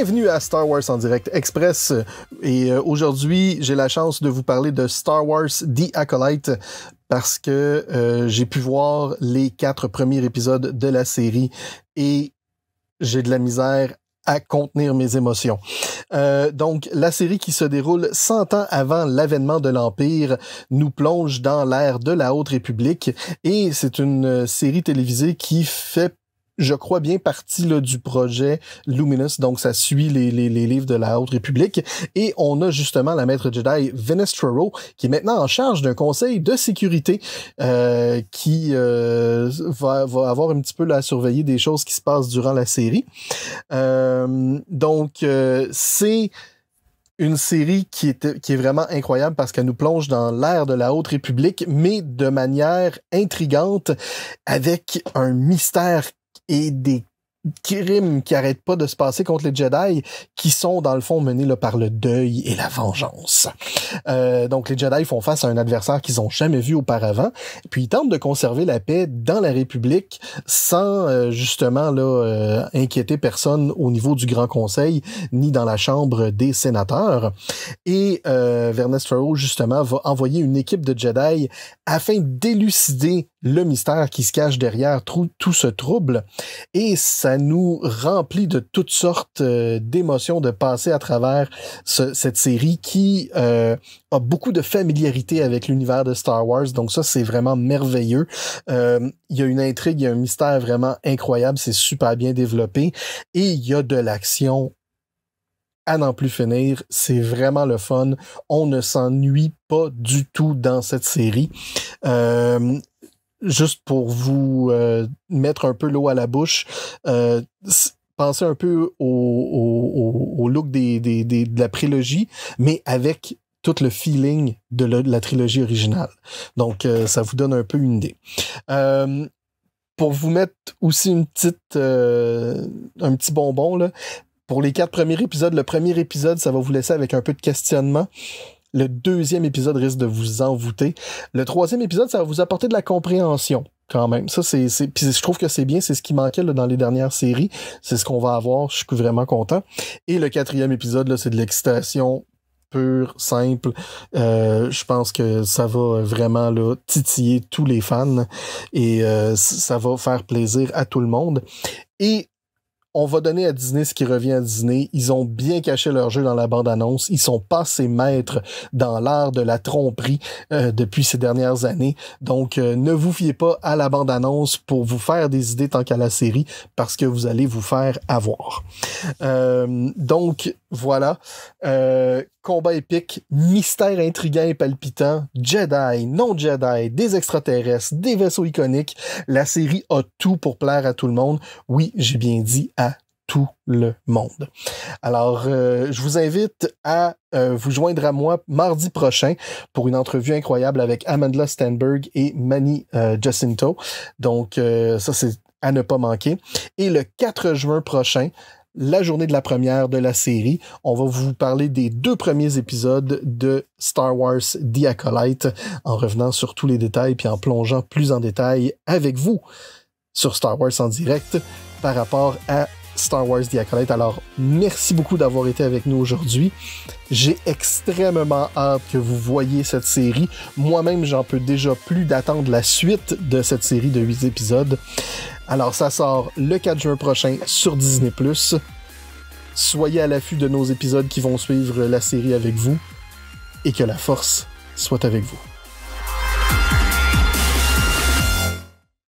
Bienvenue à Star Wars en direct express et aujourd'hui j'ai la chance de vous parler de Star Wars The Acolyte parce que j'ai pu voir les 4 premiers épisodes de la série et j'ai de la misère à contenir mes émotions. Donc, la série qui se déroule 100 ans avant l'avènement de l'Empire nous plonge dans l'ère de la Haute République et c'est une série télévisée qui fait, je crois, bien partie là, du projet Luminous, donc ça suit les livres de la Haute République, et on a justement la maître Jedi Venestraro, qui est maintenant en charge d'un conseil de sécurité qui va avoir un petit peu là, à surveiller des choses qui se passent durant la série. Donc, c'est une série qui est vraiment incroyable parce qu'elle nous plonge dans l'ère de la Haute République, mais de manière intrigante, avec un mystère et des crimes qui arrêtent pas de se passer contre les Jedi, qui sont dans le fond menés là, par le deuil et la vengeance. Donc les Jedi font face à un adversaire qu'ils ont jamais vu auparavant, puis ils tentent de conserver la paix dans la République sans justement là inquiéter personne au niveau du Grand Conseil ni dans la Chambre des sénateurs. Et Venestraro justement va envoyer une équipe de Jedi afin d'élucider le mystère qui se cache derrière tout ce trouble, et ça nous remplit de toutes sortes d'émotions de passer à travers cette série qui a beaucoup de familiarité avec l'univers de Star Wars, donc ça c'est vraiment merveilleux. Il y a une intrigue, il y a un mystère vraiment incroyable, c'est super bien développé, et il y a de l'action à n'en plus finir, c'est vraiment le fun, on ne s'ennuie pas du tout dans cette série. Juste pour vous mettre un peu l'eau à la bouche, pensez un peu au look de la prélogie, mais avec tout le feeling de la trilogie originale. Donc, ça vous donne un peu une idée. Pour vous mettre aussi un petit bonbon, là, pour les 4 premiers épisodes, le premier épisode, ça va vous laisser avec un peu de questionnement. Le 2e épisode risque de vous envoûter. Le 3e épisode, ça va vous apporter de la compréhension, quand même. Ça, puis je trouve que c'est bien, c'est ce qui manquait là, dans les dernières séries. C'est ce qu'on va avoir, je suis vraiment content. Et le 4e épisode, là, c'est de l'excitation pure, simple. Je pense que ça va vraiment là, titiller tous les fans et ça va faire plaisir à tout le monde. Et on va donner à Disney ce qui revient à Disney. Ils ont bien caché leur jeu dans la bande-annonce. Ils sont passés maîtres dans l'art de la tromperie depuis ces dernières années. Donc, ne vous fiez pas à la bande-annonce pour vous faire des idées tant qu'à la série, parce que vous allez vous faire avoir. Donc, voilà. Combat épique, mystère intriguant et palpitant, Jedi, non-Jedi, des extraterrestres, des vaisseaux iconiques. La série a tout pour plaire à tout le monde. Oui, j'ai bien dit à tout le monde. Alors, je vous invite à vous joindre à moi mardi prochain pour une entrevue incroyable avec Amandla Stenberg et Manny Jacinto. Donc, ça, c'est à ne pas manquer. Et le 4 juin prochain, la journée de la première de la série, on va vous parler des 2 premiers épisodes de Star Wars The Acolyte en revenant sur tous les détails puis en plongeant plus en détail avec vous sur Star Wars en direct par rapport à Star Wars The Acolyte. Alors, merci beaucoup d'avoir été avec nous aujourd'hui. J'ai extrêmement hâte que vous voyiez cette série. Moi-même, j'en peux déjà plus d'attendre la suite de cette série de 8 épisodes. Alors, ça sort le 4 juin prochain sur Disney+. Soyez à l'affût de nos épisodes qui vont suivre la série avec vous et que la force soit avec vous.